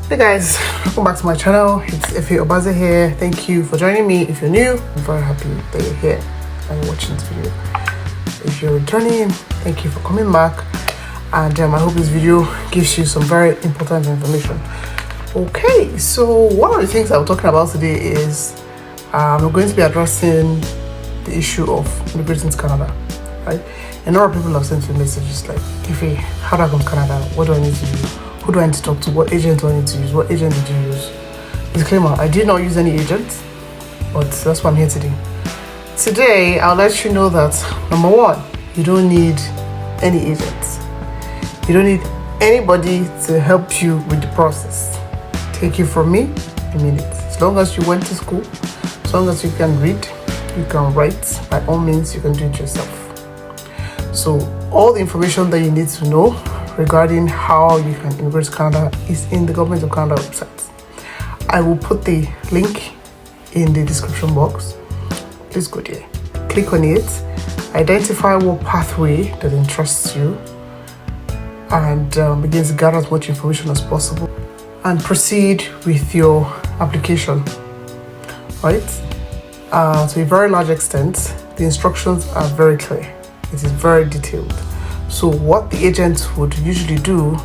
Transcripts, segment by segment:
Hey guys, welcome back to my channel. It's Efe Obaze here. Thank you for joining me. If you're new, I'm very happy that you're here and you're watching this video. If you're returning, thank you for coming back. And I hope this video gives you some very important information. Okay, so one of the things I'm talking about today is we're going to be addressing the issue of immigrating to Canada, right? A lot of people have sent me messages like, Efe, how do I come to Canada? What do I need to do? Who do I need to talk to? What agent do I need to use? What agent did you use? Disclaimer, I did not use any agent, but that's what I'm here today. Today, I'll let you know that, number one, you don't need any agents. You don't need anybody to help you with the process. Take it from me, I mean it. As long as you went to school, as long as you can read, you can write, by all means, you can do it yourself. So, all the information that you need to know regarding how you can immigrate to Canada is in the Government of Canada website. I will put the link in the description box. Please go there. Click on it, identify what pathway that interests you, and begin to gather as much information as possible and proceed with your application. Right? To a very large extent, the instructions are very clear. It is very detailed. So what the agent would usually do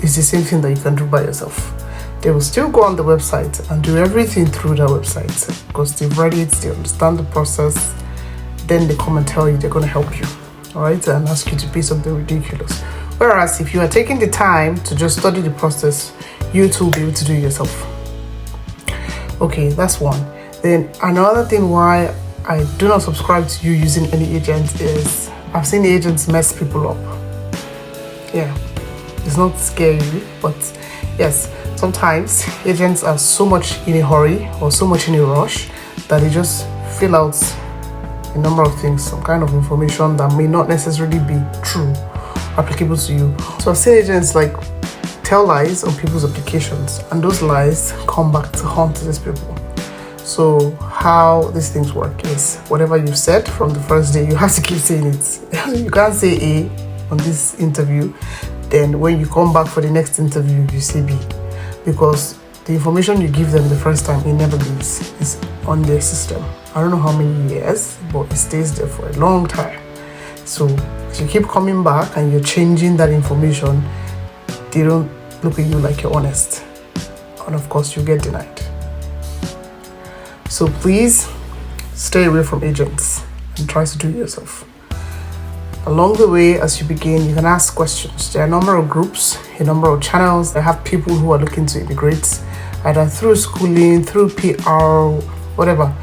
is the same thing that you can do by yourself. They will still go on the website and do everything through the website because they've read it, they understand the process, then they come and tell you they're going to help you, all right, and ask you to pay something ridiculous. Whereas if you are taking the time to just study the process, you too will be able to do it yourself. Okay, that's one. Then another thing why I do not subscribe to you using any agent is I've seen agents mess people up. Yeah, it's not scary, but yes, sometimes agents are so much in a hurry or so much in a rush that they just fill out a number of things, some kind of information that may not necessarily be true, applicable to you. So I've seen agents like tell lies on people's applications, and those lies come back to haunt these people. So how these things work is whatever you said from the first day, you have to keep saying it. You can't say A on this interview, then when you come back for the next interview, you say B. Because the information you give them the first time, it never leaves. It's on their system. I don't know how many years, but it stays there for a long time. So if you keep coming back and you're changing that information, they don't look at you like you're honest. And of course, you get denied. So please stay away from agents and try to do it yourself. Along the way, as you begin, you can ask questions. There are a number of groups, a number of channels that have people who are looking to immigrate, either through schooling, through PR, whatever,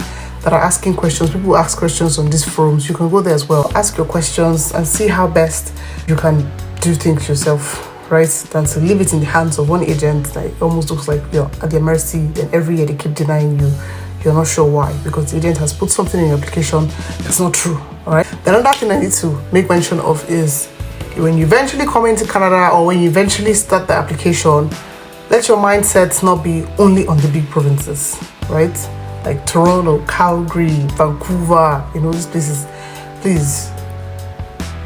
that are asking questions. People ask questions on these forums. You can go there as well. Ask your questions and see how best you can do things yourself, right? Than to leave it in the hands of one agent that it almost looks like you're at their mercy. Then every year they keep denying you. You're not sure why, because the agent has put something in your application that's not true, all right? The another thing I need to make mention of is when you eventually come into Canada or when you eventually start the application, let your mindset not be only on the big provinces, right? Like Toronto, Calgary, Vancouver, these places. Please,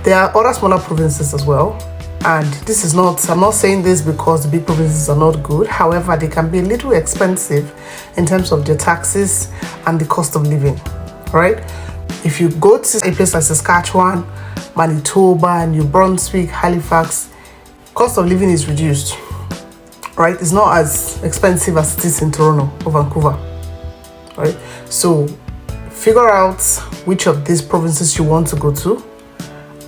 there are other smaller provinces as well. And this is not, I'm not saying this because the big provinces are not good. However, they can be a little expensive in terms of their taxes and the cost of living, right? If you go to a place like Saskatchewan, Manitoba, New Brunswick, Halifax, cost of living is reduced, right? It's not as expensive as it is in Toronto or Vancouver, right? So figure out which of these provinces you want to go to.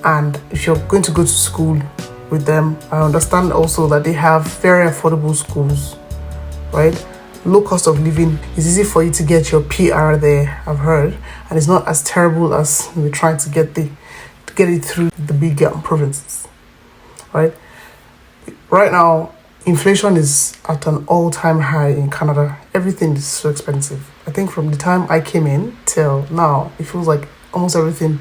And if you're going to go to school with them, I understand also that they have very affordable schools, right? Low cost of living. It's easy for you to get your PR there, I've heard, and it's not as terrible as we're trying to get it through the big provinces, right? Right now, inflation is at an all-time high in Canada. Everything is so expensive. I think from the time I came in till now, it feels like almost everything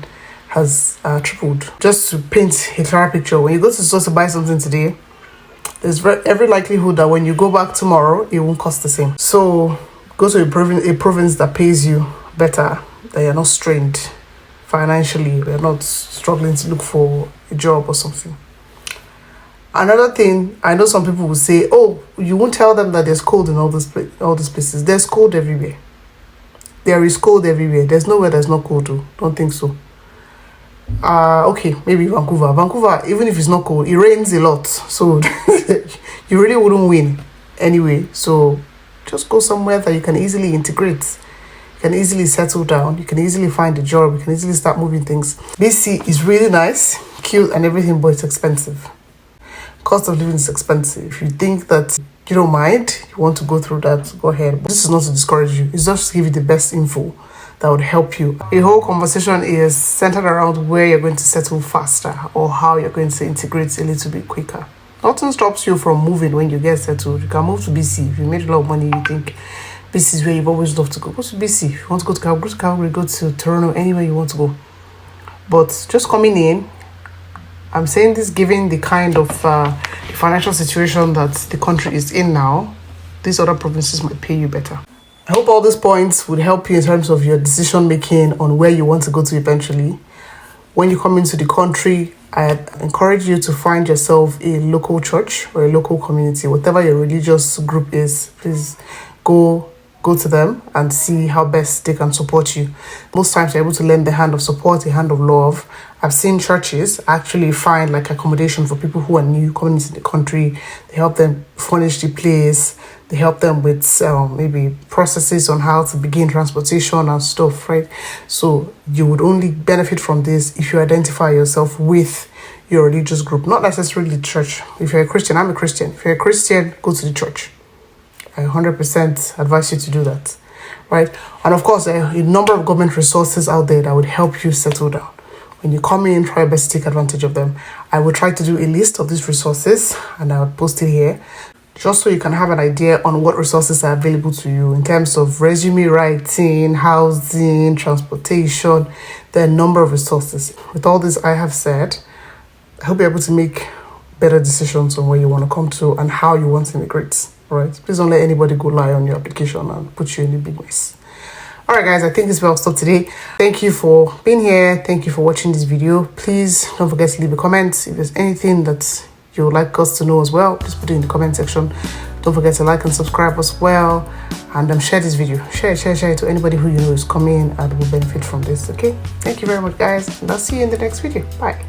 has tripled. Just to paint a clearer picture, when you go to the store to buy something today, there's every likelihood that when you go back tomorrow, it won't cost the same. So go to a province that pays you better, that you're not strained financially, you're not struggling to look for a job or something. Another thing, I know some people will say, oh, you won't tell them that there's cold in all these places. There's cold everywhere. There is cold everywhere. There's nowhere there's not cold too. Don't think so. Okay, maybe Vancouver. Vancouver, even if it's not cold, it rains a lot. So you really wouldn't win anyway. So just go somewhere that you can easily integrate. You can easily settle down. You can easily find a job. You can easily start moving things. BC is really nice, cute and everything, but it's expensive. Cost of living is expensive. If you think that you don't mind, you want to go through that, go ahead. But this is not to discourage you. It's just to give you the best info that would help you. The whole conversation is centered around where you're going to settle faster or how you're going to integrate a little bit quicker. Nothing stops you from moving when you get settled. You can move to BC. If you made a lot of money, you think BC is where you've always loved to go. Go to BC. If you want to go to Calgary, go to Toronto, anywhere you want to go. But just coming in, I'm saying this given the kind of financial situation that the country is in now, these other provinces might pay you better. I hope all these points would help you in terms of your decision making on where you want to go to eventually. When you come into the country, I encourage you to find yourself a local church or a local community. Whatever your religious group is, please go to them and see how best they can support you. Most times you're able to lend the hand of support, a hand of love. I've seen churches actually find like accommodation for people who are new coming into the country. They help them furnish the place. They help them with maybe processes on how to begin transportation and stuff, right? So you would only benefit from this if you identify yourself with your religious group, not necessarily church. If you're a Christian, I'm a Christian. If you're a Christian, go to the church. I 100% advise you to do that, right? And of course, there are a number of government resources out there that would help you settle down. When you come in, try your best to take advantage of them. I will try to do a list of these resources and I will post it here, just so you can have an idea on what resources are available to you in terms of resume writing, housing, transportation. There are a number of resources. With all this I have said, I hope you're able to make better decisions on where you want to come to and how you want to immigrate. All right, please don't let anybody go lie on your application and put you in a big mess. All right, guys, I think this is where I'll stop today. Thank you for being here. Thank you for watching this video. Please don't forget to leave a comment. If there's anything that you would like us to know as well, please put it in the comment section. Don't forget to like and subscribe as well. And share this video. Share it to anybody who you know is coming and will benefit from this, okay? Thank you very much, guys. And I'll see you in the next video. Bye.